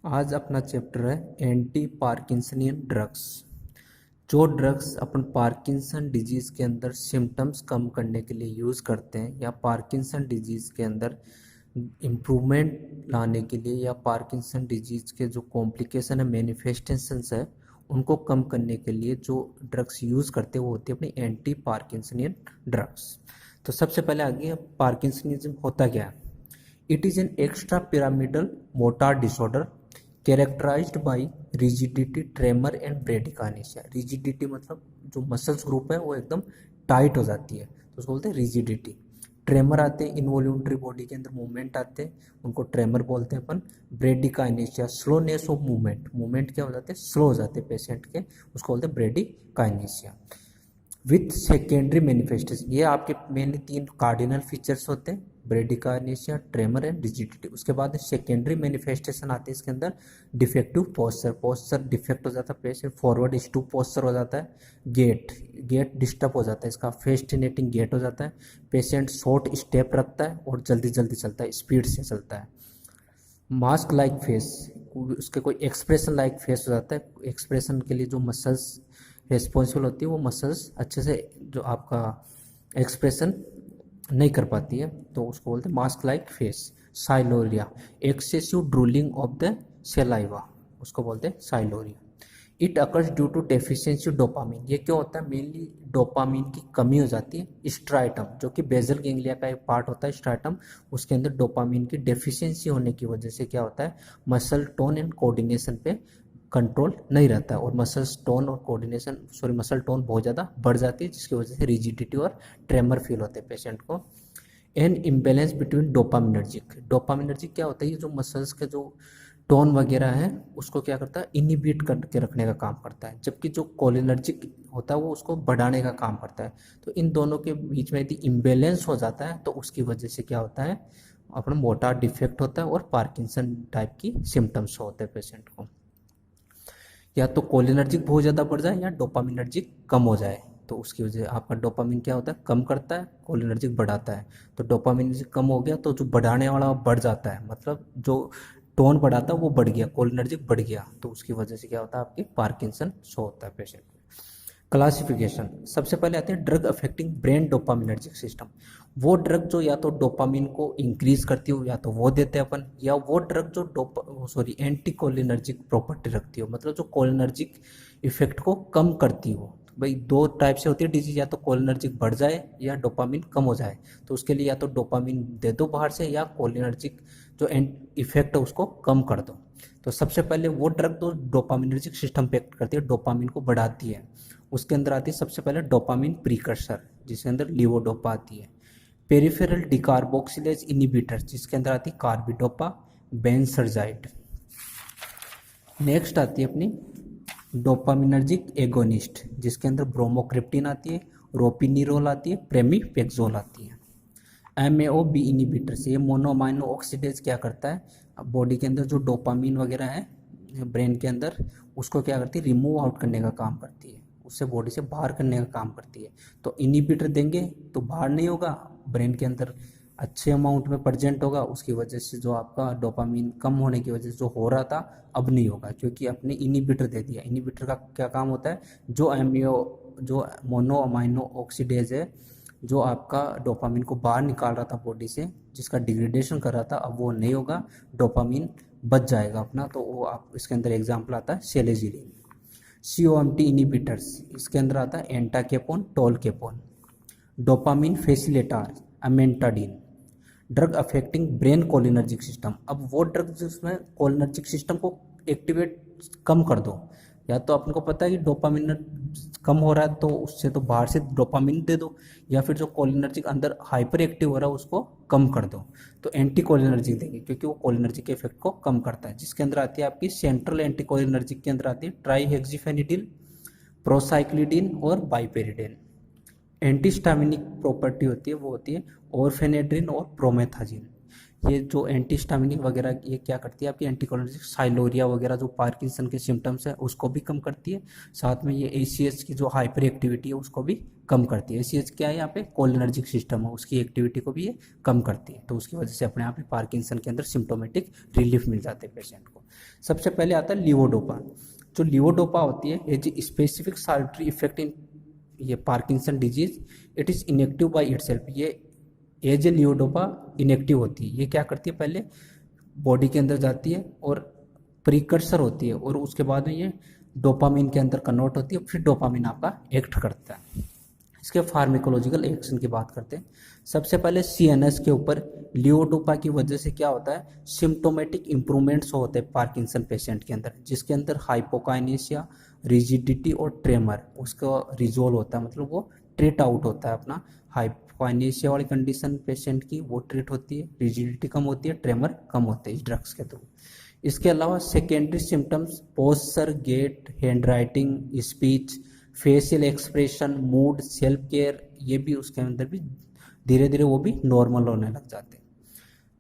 आज अपना चैप्टर है एंटी पार्किंसनियन ड्रग्स। जो ड्रग्स अपन पार्किंसन डिजीज़ के अंदर सिम्टम्स कम करने के लिए यूज़ करते हैं या पार्किंसन डिजीज़ के अंदर इम्प्रूवमेंट लाने के लिए या पार्किंसन डिजीज़ के जो कॉम्प्लिकेशन है मैनिफेस्टेशंस है उनको कम करने के लिए जो ड्रग्स यूज़ करते हैं वो होती है अपनी एंटी पार्किंसनियन ड्रग्स। तो सबसे पहले आगे पार्किंसनिज्म होता क्या है। It is an extra pyramidal motor disorder characterized by rigidity, tremor and bradykinesia. Rigidity मतलब जो मसल्स ग्रुप है वो एकदम टाइट हो जाती है तो उसको बोलते हैं रिजिडिटी। ट्रेमर आते हैं, इनवॉल्यूंटरी बॉडी के अंदर मूवमेंट आते हैं, उनको ट्रेमर बोलते हैं अपन। ब्रेडिकाइनेशिया, स्लोनेस ऑफ मूवमेंट, मूवमेंट क्या हो जाते हैं, स्लो हो जाते हैं पेशेंट के, उसको बोलते हैं ब्रेडिकाइनेशिया। विथ सेकेंडरी मैनिफेस्टेशन, ये आपके मेनली तीन कार्डिनल फीचर्स होते हैं, ब्रेडिकानेशिया, ट्रेमर एंड रिजिडिटी। उसके बाद सेकेंडरी मैनिफेस्टेशन आते हैं इसके अंदर। डिफेक्टिव पोस्चर, पोस्चर डिफेक्ट हो जाता है पेशेंट, फॉरवर्ड स्टूप पोस्चर हो जाता है। गेट, गेट डिस्टर्ब हो जाता है इसका, फेस्टिनेटिंग गेट हो जाता है। पेशेंट शॉर्ट स्टेप रखता है और जल्दी जल्दी चलता है, स्पीड से चलता है। मास्क लाइक फेस, उसके कोई एक्सप्रेशन लाइक फेस हो जाता है। एक्सप्रेशन के लिए जो मसल्स रिस्पॉन्सिबल होती है वो मसल्स अच्छे से जो आपका एक्सप्रेशन नहीं कर पाती है तो उसको बोलते हैं mask like face. Sialorrhoea, excessive drooling of the saliva, उसको बोलते हैं sialorrhoea. It occurs due to deficiency dopamine, ये क्यों होता है, मेनली डोपामिन की कमी हो जाती है। स्ट्राइटम जो कि बेजल गैंग्लिया का एक पार्ट होता है स्ट्राइटम, उसके अंदर डोपामिन की डेफिशिएंसी होने की वजह से क्या होता है, मसल टोन एंड कोऑर्डिनेशन पे कंट्रोल नहीं रहता है और मसल टोन और कोऑर्डिनेशन मसल टोन बहुत ज़्यादा बढ़ जाती है जिसकी वजह से रिजिडिटी और ट्रेमर फील होते हैं पेशेंट को। An imbalance between dopaminergic, dopaminergic क्या होता है, ये जो मसल्स के जो टोन वगैरह है उसको क्या करता है, इनिबिट करके रखने का काम करता है, जबकि जो कोलिनर्जिक होता है वो उसको बढ़ाने का काम करता है। तो इन दोनों के बीच में यदि इम्बेलेंस हो जाता है तो उसकी वजह से क्या होता है, अपना मोटार डिफेक्ट होता है और पार्किंसन टाइप की सिम्टम्स होते हैं पेशेंट को। या तो कोलिनर्जिक बहुत ज़्यादा बढ़ जाए या डोपामिनर्जिक कम हो जाए, तो उसकी वजह आपका डोपामिन क्या होता है, कम करता है, कोलिनर्जिक बढ़ाता है। तो डोपामिनर्जिक कम हो गया तो जो बढ़ाने वाला बढ़ जाता है, मतलब जो टोन बढ़ाता है वो बढ़ गया, कोलिनर्जिक बढ़ गया, तो उसकी वजह से क्या होता है, आपकी पार्किंसन शो होता है पेशेंट को। क्लासिफिकेशन, सबसे पहले आते हैं drug affecting brain dopaminergic system. वो ड्रग जो या तो डोपामिन को इंक्रीज करती हो या तो वो देते हैं अपन, या वो ड्रग जो एंटी कोलिनर्जिक प्रॉपर्टी रखती हो, मतलब जो कोलिनर्जिक इफेक्ट को कम करती हो। भाई दो टाइप से होती है डिजीज, या तो कोलिनर्जिक बढ़ जाए या डोपामिन कम हो जाए, तो उसके लिए या तो डोपामिन दे दो बाहर से या कोलिनर्जिक जो इफेक्ट है उसको कम कर दो। तो सबसे पहले वो ड्रग तो डोपामिनर्जिक सिस्टम पे एक्ट करती है, डोपामिन को बढ़ाती है, उसके अंदर आती है सबसे पहले डोपामिन प्रीकर्सर जिसके अंदर लीवोडोपा आती है। पेरिफेरल डिकार्बोक्सिलेज इनिबिटर जिसके अंदर आती है कार्बिडोपा, बेंसरजाइड। नेक्स्ट आती है अपनी डोपामिनर्जिक एगोनिस्ट जिसके अंदर ब्रोमोक्रिप्टिन आती है, रोपिनिरोल आती है, प्रेमीपेक्सोल आती है। MAO-B इनिबिटर से ये मोनोअमाइनो ऑक्सीडेज क्या करता है, बॉडी के अंदर जो डोपामिन वगैरह है ब्रेन के अंदर उसको क्या करती है, रिमूव आउट करने का काम करती है, उससे बॉडी से बाहर करने का काम करती है। तो इनिबिटर देंगे तो बाहर नहीं होगा, ब्रेन के अंदर अच्छे अमाउंट में प्रेजेंट होगा, उसकी वजह से जो आपका डोपामिन कम होने की वजह से जो हो रहा था अब नहीं होगा क्योंकि आपने इनिबिटर दे दिया। इनिबिटर का क्या काम होता है, जो मोनो अमाइनो ऑक्सीडेज है जो आपका डोपामिन को बाहर निकाल रहा था बॉडी से, जिसका डिग्रेडेशन कर रहा था, अब वो नहीं होगा, डोपामिन बच जाएगा अपना। तो वो आप इसके अंदर एग्जाम्पल आता है सेलेजिलिन। COMT इनिबिटर्स इसके अंदर आता है entacapone, tolcapone. Dopamine facilitator amantadine, drug affecting brain cholinergic system. अब वो ड्रग जिसमें कोलिनर्जिक सिस्टम को एक्टिवेट कम कर दो, या तो अपन को पता है कि डोपामिन कम हो रहा है तो उससे तो बाहर से डोपामिन दे दो, या फिर जो कोलिनर्जिक अंदर हाइपर एक्टिव हो रहा है उसको कम कर दो, तो एंटी कोलिनर्जिक देंगे क्योंकि वो कोलिनर्जिक के इफेक्ट को कम करता है। जिसके अंदर आती है आपकी सेंट्रल एंटी कोलिनर्जिक के अंदर आती है ट्राईहेक्सिफेनिडिल, प्रोसाइक्लिडिन और बाइपेरिडिन। एंटीस्टामिनिक प्रॉपर्टी होती है वो होती है ऑर्फेनेड्रिन और प्रोमेथाजिन। ये जो एंटीहिस्टामिनिक वगैरह ये क्या करती है, आपकी एंटीकोलिनर्जिक साइलोरिया वगैरह जो पार्किंसन के सिम्टम्स है उसको भी कम करती है। साथ में ये ACH की जो हाइपर एक्टिविटी है उसको भी कम करती है। ACH क्या है, यहाँ पे कोलिनर्जिक सिस्टम है, उसकी एक्टिविटी को भी ये कम करती है। तो उसकी वजह से अपने आप ही पार्किंसन के अंदर सिम्टोमेटिक रिलीफ मिल जाते हैं पेशेंट को। सबसे पहले आता है लीवोडोपा। जो लीवोडोपा होती है ये जो स्पेसिफिक साइलेटरी इफेक्ट इन ये Parkinson disease, it is inactive by itself. ये एज ए लीवोडोपा इनएक्टिव होती है। ये क्या करती है, पहले बॉडी के अंदर जाती है और प्रीकर्सर होती है और उसके बाद में ये डोपामिन के अंदर कन्वर्ट होती है, फिर डोपामिन आपका एक्ट करता है। इसके फार्मेकोलॉजिकल एक्शन की बात करते हैं। सबसे पहले CNS के ऊपर लीवोडोपा की वजह से क्या होता है, सिम्टोमेटिक इंप्रूवमेंट्स होते हैं पार्किंसन पेशेंट के अंदर, जिसके अंदर हाइपोकाइनेसिया, रिजिडिटी और ट्रेमर उसका रिजोल्व होता है, मतलब वो ट्रीट आउट होता है अपना। हाइपोकाइनेसिया वाली कंडीशन पेशेंट की वो ट्रीट होती है, रिजिडिटी कम होती है, ट्रेमर कम होते हैं इस ड्रग्स के थ्रू। इसके अलावा secondary symptoms posture, gait, hand writing, speech, facial expression, mood, self care, ये भी उसके अंदर भी धीरे धीरे वो भी नॉर्मल होने लग जाते हैं।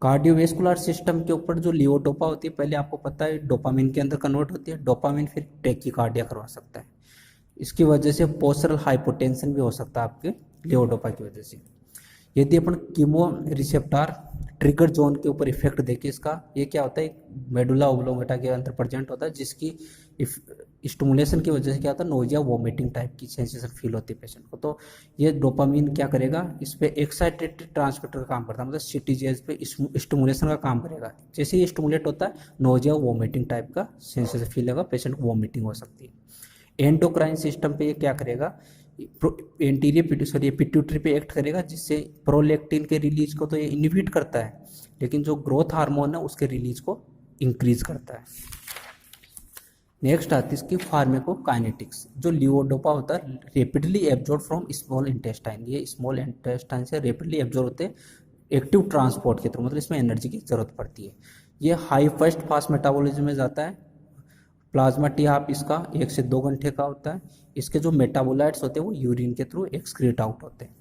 कार्डियोवेस्कुलर सिस्टम के ऊपर जो लीवोडोपा होती है, पहले आपको पता है डोपामिन के अंदर कन्वर्ट होती है, डोपामिन फिर टैकीकार्डिया करवा सकता है। इसकी वजह से पोस्चरल हाइपोटेंशन भी हो सकता है आपके लीवोडोपा की वजह से। यदि अपन कीमो रिसेप्टर ट्रिगर जोन के ऊपर इफेक्ट देखें इसका, ये क्या होता है, मेडुला ओब्लोंगेटा के अंदर प्रेजेंट होता है, जिसकी स्टिमुलेशन की वजह से क्या होता है, नोजिया वोमिटिंग टाइप की सेंसेशन फील होती है पेशेंट को। तो ये डोपामिन क्या करेगा, इस पर एक्साइटेटरी ट्रांसमीटर का काम करता है, मतलब CTGS पे स्टिमुलेशन का काम करेगा। जैसे ही स्टिमुलेट होता है नोजिया वोमिटिंग टाइप का सेंसेशन फील होगा, पेशेंट को वोमिटिंग हो सकती है। एंडोक्राइन सिस्टम पे ये क्या करेगा, एंटीरियर पिट्यूटरी पे एक्ट करेगा, जिससे प्रोलेक्टिन के रिलीज को तो ये इनहिबिट करता है, लेकिन जो ग्रोथ हार्मोन है उसके रिलीज को इंक्रीज करता है। नेक्स्ट आती है इसकी फार्मेकोकाइनेटिक्स। जो लीवोडोपा होता है rapidly absorb from small intestine, ये स्मॉल इंटेस्टाइन से रेपिडली एब्जॉर्ब होते हैं एक्टिव ट्रांसपोर्ट के थ्रू, मतलब इसमें एनर्जी की जरूरत पड़ती है। ये हाई फर्स्ट फास्ट मेटाबॉलिज्म में जाता है। प्लाज्मा टी आप इसका 1 से 2 घंटे का होता है। इसके जो मेटाबोलाइट्स होते हैं वो यूरिन के थ्रू एक्सक्रीट आउट होते हैं।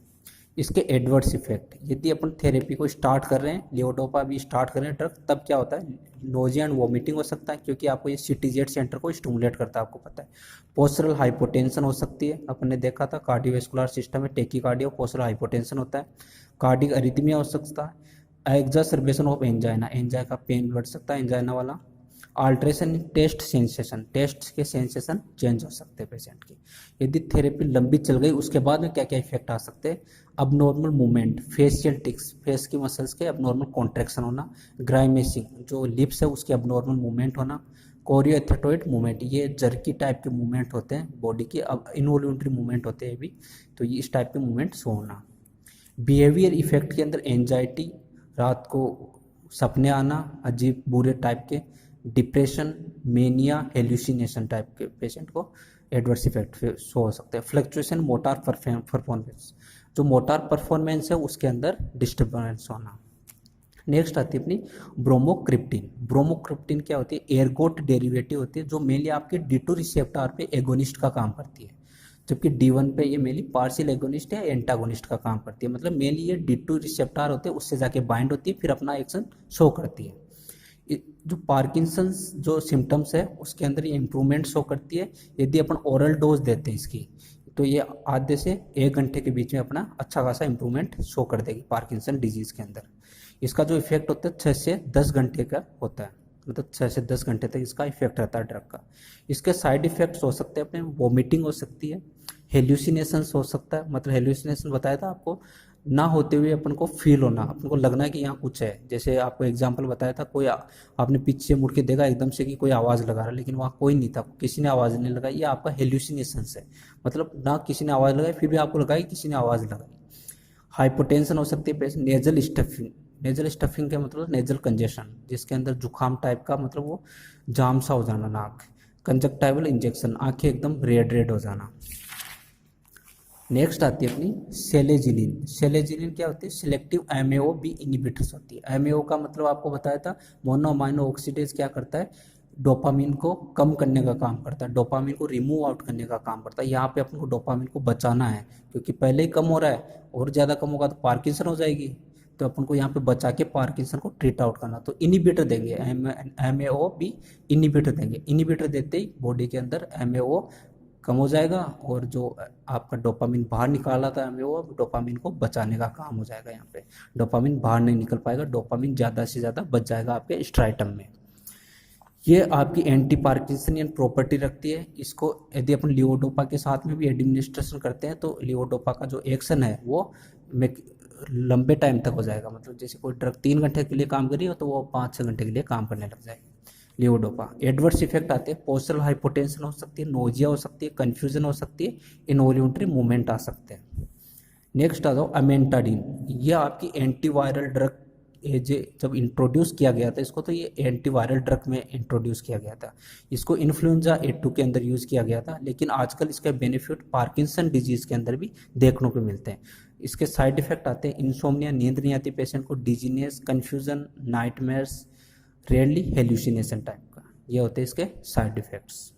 इसके एडवर्स इफेक्ट, यदि अपन थेरेपी को स्टार्ट कर रहे हैं, लीवोडोपा भी स्टार्ट कर रहे हैं ड्रग, तब क्या होता है, नोजिया एंड वोमिटिंग हो सकता है, क्योंकि आपको ये CTZ सेंटर को स्टिमुलेट करता है, आपको पता है। पोस्चरल हाइपोटेंशन हो सकती है, अपन ने देखा था कार्डियोवेस्कुलर सिस्टम में टेकीकार्डिया पोस्चरल हाइपोटेंशन होता है। कार्डिक अरिथमिया हो सकता है। एक्सासर्बेशन ऑफ एंजाइना, एंजाइना का पेन बढ़ सकता है एंजाइना वाला। अल्ट्रेशन टेस्ट सेंसेशन, टेस्ट के सेंसेशन चेंज हो सकते हैं पेशेंट की। यदि थेरेपी लंबी चल गई उसके बाद में क्या क्या इफेक्ट आ सकते हैं, abnormal movement, facial tics, face की मसल्स के अबनॉर्मल कॉन्ट्रैक्शन होना, ग्राइमेसिंग, जो लिप्स है उसके अबनॉर्मल मूवमेंट होना, कोरियोथेटोइड मूवमेंट, ये जर्की टाइप के मूवमेंट होते हैं बॉडी के, अब इनवॉल्यूंटरी मूवमेंट होते हैं भी, तो ये इस टाइप के मूवमेंट्स होना। बिहेवियर इफेक्ट के अंदर एंजाइटी, रात को सपने आना अजीब बुरे टाइप के, डिप्रेशन, मेनिया, हेल्यूसिनेशन टाइप के पेशेंट को एडवर्स इफेक्ट शो हो सकते हैं। फ्लक्चुएशन मोटार परफॉर्मेंस, जो मोटार परफॉर्मेंस है उसके अंदर डिस्टर्बेंस होना। नेक्स्ट आती है अपनी ब्रोमोक्रिप्टिन। ब्रोमोक्रिप्टिन क्या होती है, एर्गोट डेरिवेटिव होती है, जो मेनली आपके D2 रिसेप्टर पे एगोनिस्ट का काम करती है, जबकि D1 पे ये मेनली पार्शियल एगोनिस्ट या एंटागोनिस्ट का काम करती है। मतलब मेनली ये D2 रिसेप्टर होते हैं, उससे जाके बाइंड होती है, फिर अपना एक्शन शो करती है। जो पार्किंसंस जो सिम्टम्स है उसके अंदर ये इम्प्रूवमेंट शो करती है। यदि अपन ओरल डोज देते हैं इसकी, तो ये आधे से 1 घंटे के बीच में अपना अच्छा खासा इम्प्रूवमेंट शो कर देगी पार्किंसन डिजीज़ के अंदर। इसका जो इफेक्ट होता है 6 से 10 घंटे का होता है, मतलब 6 से 10 घंटे तक इसका इफेक्ट रहता है ड्रग का। इसके साइड इफेक्ट्स हो सकते हैं अपने, वोमिटिंग हो सकती है, हेल्यूसिनेशंस हो सकता है, मतलब हेल्यूसिनेशन बताया था आपको, ना होते हुए अपन को फील होना, अपन को लगना है कि यहाँ कुछ है। जैसे आपको एग्जांपल बताया था, कोई आपने पीछे मुड़ के देखा एकदम से कि कोई आवाज़ लगा रहा है, लेकिन वहाँ कोई नहीं था, किसी ने आवाज़ नहीं लगाई, ये आपका हेल्यूसिनेशंस है। मतलब ना किसी ने आवाज़ लगाई फिर भी आपको लगा कि किसी ने आवाज़ लगाई। हाइपोटेंशन हो सकती है patient, nasal stuffing, nasal stuffing का मतलब नेजल कंजेशन, जिसके अंदर जुकाम टाइप का, मतलब वो जाम सा हो जाना नाक। कंजक्टाइवल इंजेक्शन, आंखें एकदम रेड रेड हो जाना। नेक्स्ट आती है अपनी सेलेजिलिन। सेलेजिलिन क्या होती है, सिलेक्टिव MAO-B इनहिबिटर्स होती है। MAO का मतलब आपको बताया था, मोनोअमाइनो ऑक्सीडेज क्या करता है, डोपामिन को कम करने का काम करता है, डोपामिन को रिमूव आउट करने का काम करता है। यहाँ पे अपन को डोपामिन को बचाना है, क्योंकि पहले ही कम हो रहा है और ज़्यादा कम होगा तो पार्किंसन हो जाएगी। तो अपन को यहाँ पे बचा के पार्किंसन को ट्रीट आउट करना, तो इनिबिटर देंगे, MAO भी इनिबिटर देंगे। इनिबिटर देते ही बॉडी के अंदर MAO कम हो जाएगा और जो आपका डोपामिन बाहर निकाला था MAO, डोपामिन को बचाने का काम हो जाएगा। यहाँ पे डोपामिन बाहर नहीं निकल पाएगा, डोपामिन ज़्यादा से ज़्यादा बच जाएगा आपके स्ट्राइटम में। ये आपकी एंटी पार्किंसनियन प्रॉपर्टी रखती है। इसको यदि अपन लियोडोपा के साथ में भी एडमिनिस्ट्रेशन करते हैं तो लियोडोपा का जो एक्शन है वो लंबे टाइम तक हो जाएगा। मतलब जैसे कोई ड्रग 3 घंटे के लिए काम करी हो तो वो 5-6 घंटे के लिए काम करने लग जाएगी लियोडोपा। एडवर्स इफेक्ट आते हैं, पोस्टरल हाइपोटेंशन हो सकती है, नोजिया हो सकती है, कन्फ्यूजन हो सकती है, इनवॉल्यूंटरी मूवमेंट आ सकते हैं। नेक्स्ट आ जाओ अमेंटाडीन। ये आपकी एंटीवायरल ड्रग जब इंट्रोड्यूस किया गया था इसको, तो ये एंटीवायरल ड्रग में इंट्रोड्यूस किया गया था। इसको इन्फ्लुएंजा A2 के अंदर यूज़ किया गया था, लेकिन आजकल इसके बेनिफिट पार्किंसन डिजीज़ के अंदर भी देखने को मिलते हैं। इसके साइड इफेक्ट आते हैं इंसोम्निया, नींद नहीं आती पेशेंट को, dizziness, confusion, nightmares, rarely hallucination type का, ये होते हैं इसके साइड इफेक्ट्स।